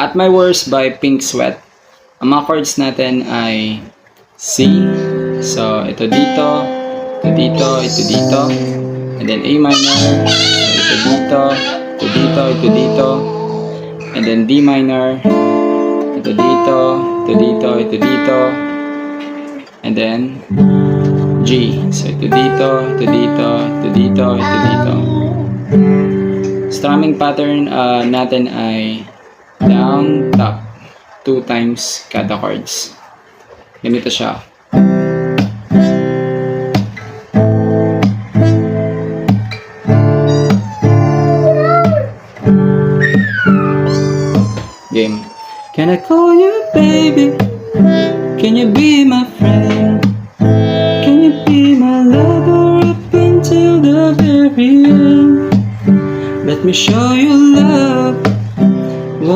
At My Worst by Pink Sweat. Ang mga chords natin ay C. So, ito dito, ito dito, ito dito. And then A minor. So, ito dito, ito dito, ito dito. And then D minor. Ito dito, ito dito, ito dito. And then G. So, ito dito, ito dito, ito dito, ito dito. Strumming pattern natin ay down, top. 2 times kada chords. Ganito siya. Game. Can I call you baby? Can you be my friend? Can you be my lover up until the very end? Let me show you love